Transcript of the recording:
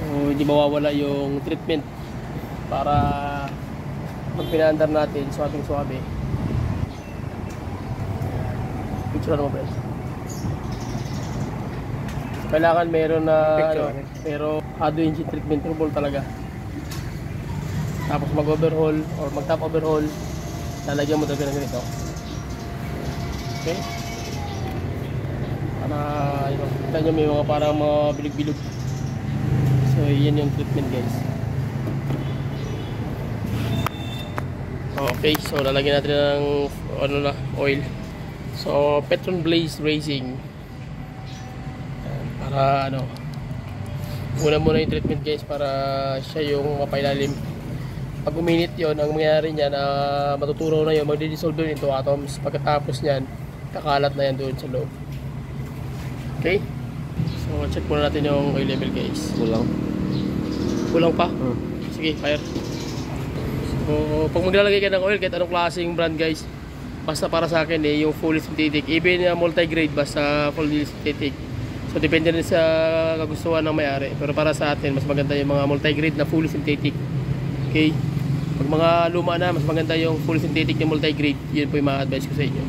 hindi mawawala yung treatment para pag pinaandar natin swabing swabe. Picture mo ba? Kailangan meron na pero hado engine treatment turbo talaga. Tapos mag-overhaul or mag-top overhaul, lalagyan mo talaga ng ganito. Okay? Para yun, kita nyo may mga parang mga bilog-bilog. So yan yung treatment guys. Okay, so lalagyan natin ng oil. So Petron Blaze Racing. Para muna yung treatment guys para siya yung mapailalim. Pag uminit yon, ang mangyayari niyan matutunaw na yun, magdi-dissolve doon into atoms. Pagkatapos niyan, kakalat na yan doon sa loob. Okay? So check muna natin yung oil level guys. Kulang pa? Sige, fire. So pag maglalagay ka ng oil, kahit anong klaseng brand guys, basta para sa akin yung fully synthetic, even multi-grade, basta fully synthetic. So depende rin sa kagustuhan ng may-ari. Pero para sa atin, mas maganda yung mga multi-grade na fully synthetic. Okay? Pag mga luma na, mas maganda yung fully synthetic na multi-grade. Yun po yung mga advice ko sa inyo.